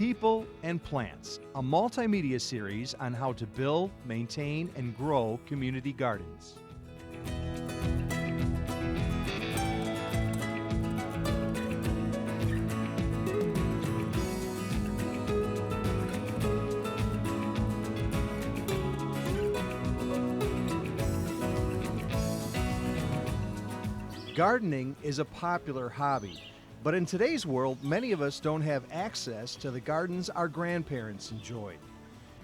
People and Plants, a multimedia series on how to build, maintain, and grow community gardens. Gardening is a popular hobby, but in today's world, many of us don't have access to the gardens our grandparents enjoyed.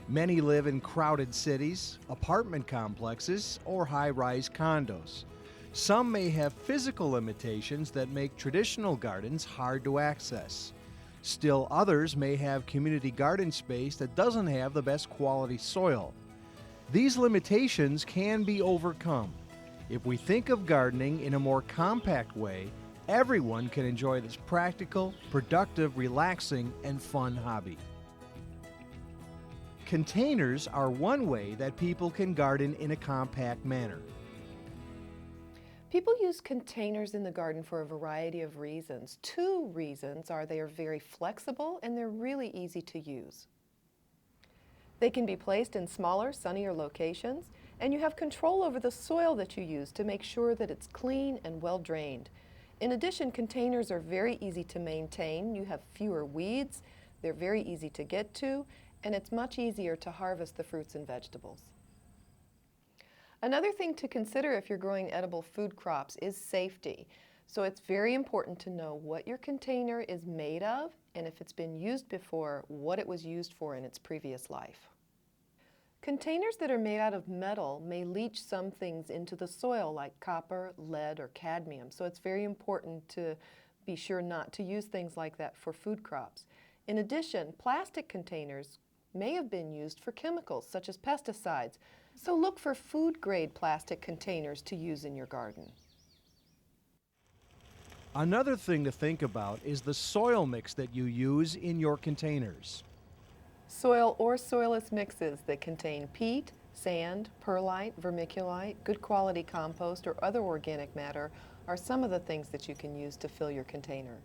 Many live in crowded cities, apartment complexes, or high-rise condos. Some may have physical limitations that make traditional gardens hard to access. Still others may have community garden space that doesn't have the best quality soil. These limitations can be overcome. If we think of gardening in a more compact way, everyone can enjoy this practical, productive, relaxing, and fun hobby. Containers are one way that people can garden in a compact manner. People use containers in the garden for a variety of reasons. Two reasons are they are very flexible and they're really easy to use. They can be placed in smaller, sunnier locations, and you have control over the soil that you use to make sure that it's clean and well drained. In addition, containers are very easy to maintain. You have fewer weeds, they're very easy to get to, and it's much easier to harvest the fruits and vegetables. Another thing to consider if you're growing edible food crops is safety. So it's very important to know what your container is made of, and if it's been used before, what it was used for in its previous life. Containers that are made out of metal may leach some things into the soil like copper, lead, or cadmium, so it's very important to be sure not to use things like that for food crops. In addition, plastic containers may have been used for chemicals such as pesticides, so look for food-grade plastic containers to use in your garden. Another thing to think about is the soil mix that you use in your containers. Soil or soilless mixes that contain peat, sand, perlite, vermiculite, good quality compost, or other organic matter are some of the things that you can use to fill your container.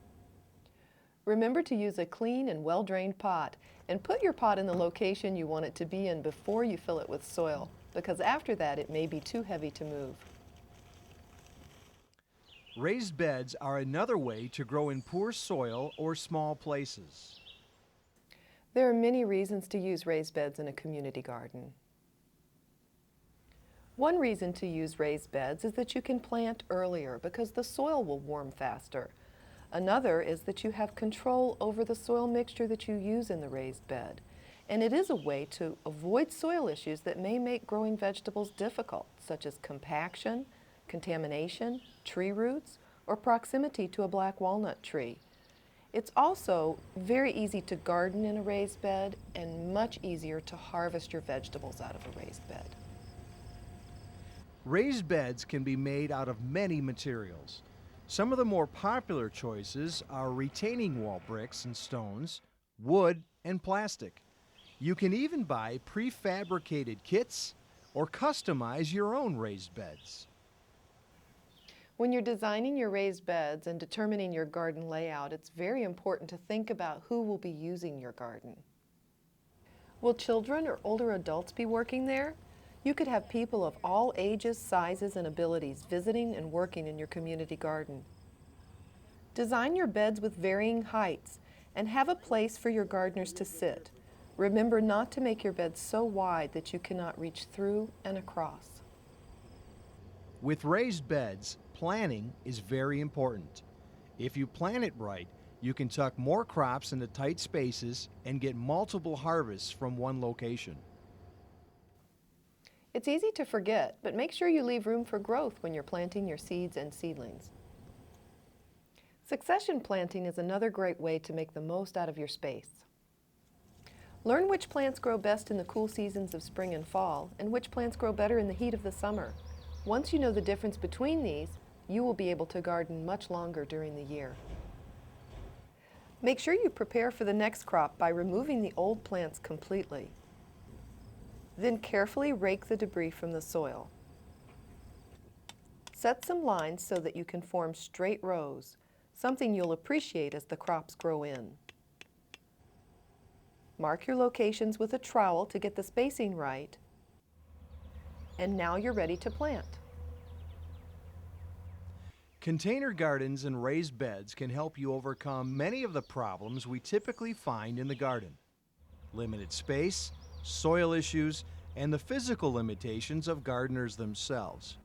Remember to use a clean and well-drained pot, and put your pot in the location you want it to be in before you fill it with soil, because after that it may be too heavy to move. Raised beds are another way to grow in poor soil or small places. There are many reasons to use raised beds in a community garden. One reason to use raised beds is that you can plant earlier because the soil will warm faster. Another is that you have control over the soil mixture that you use in the raised bed. And it is a way to avoid soil issues that may make growing vegetables difficult, such as compaction, contamination, tree roots, or proximity to a black walnut tree. It's also very easy to garden in a raised bed and much easier to harvest your vegetables out of a raised bed. Raised beds can be made out of many materials. Some of the more popular choices are retaining wall bricks and stones, wood, and plastic. You can even buy prefabricated kits or customize your own raised beds. When you're designing your raised beds and determining your garden layout, it's very important to think about who will be using your garden. Will children or older adults be working there? You could have people of all ages, sizes, and abilities visiting and working in your community garden. Design your beds with varying heights and have a place for your gardeners to sit. Remember not to make your beds so wide that you cannot reach through and across. With raised beds, planning is very important. If you plan it right, you can tuck more crops into tight spaces and get multiple harvests from one location. It's easy to forget, but make sure you leave room for growth when you're planting your seeds and seedlings. Succession planting is another great way to make the most out of your space. Learn which plants grow best in the cool seasons of spring and fall, and which plants grow better in the heat of the summer. Once you know the difference between these, you will be able to garden much longer during the year. Make sure you prepare for the next crop by removing the old plants completely. Then carefully rake the debris from the soil. Set some lines so that you can form straight rows, something you'll appreciate as the crops grow in. Mark your locations with a trowel to get the spacing right. And now you're ready to plant. Container gardens and raised beds can help you overcome many of the problems we typically find in the garden. Limited space, soil issues, and the physical limitations of gardeners themselves.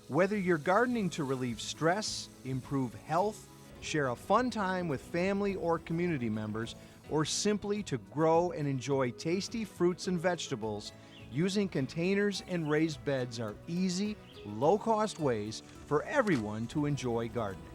Whether you're gardening to relieve stress, improve health, share a fun time with family or community members, or simply to grow and enjoy tasty fruits and vegetables, using containers and raised beds are easy, low-cost ways for everyone to enjoy gardening.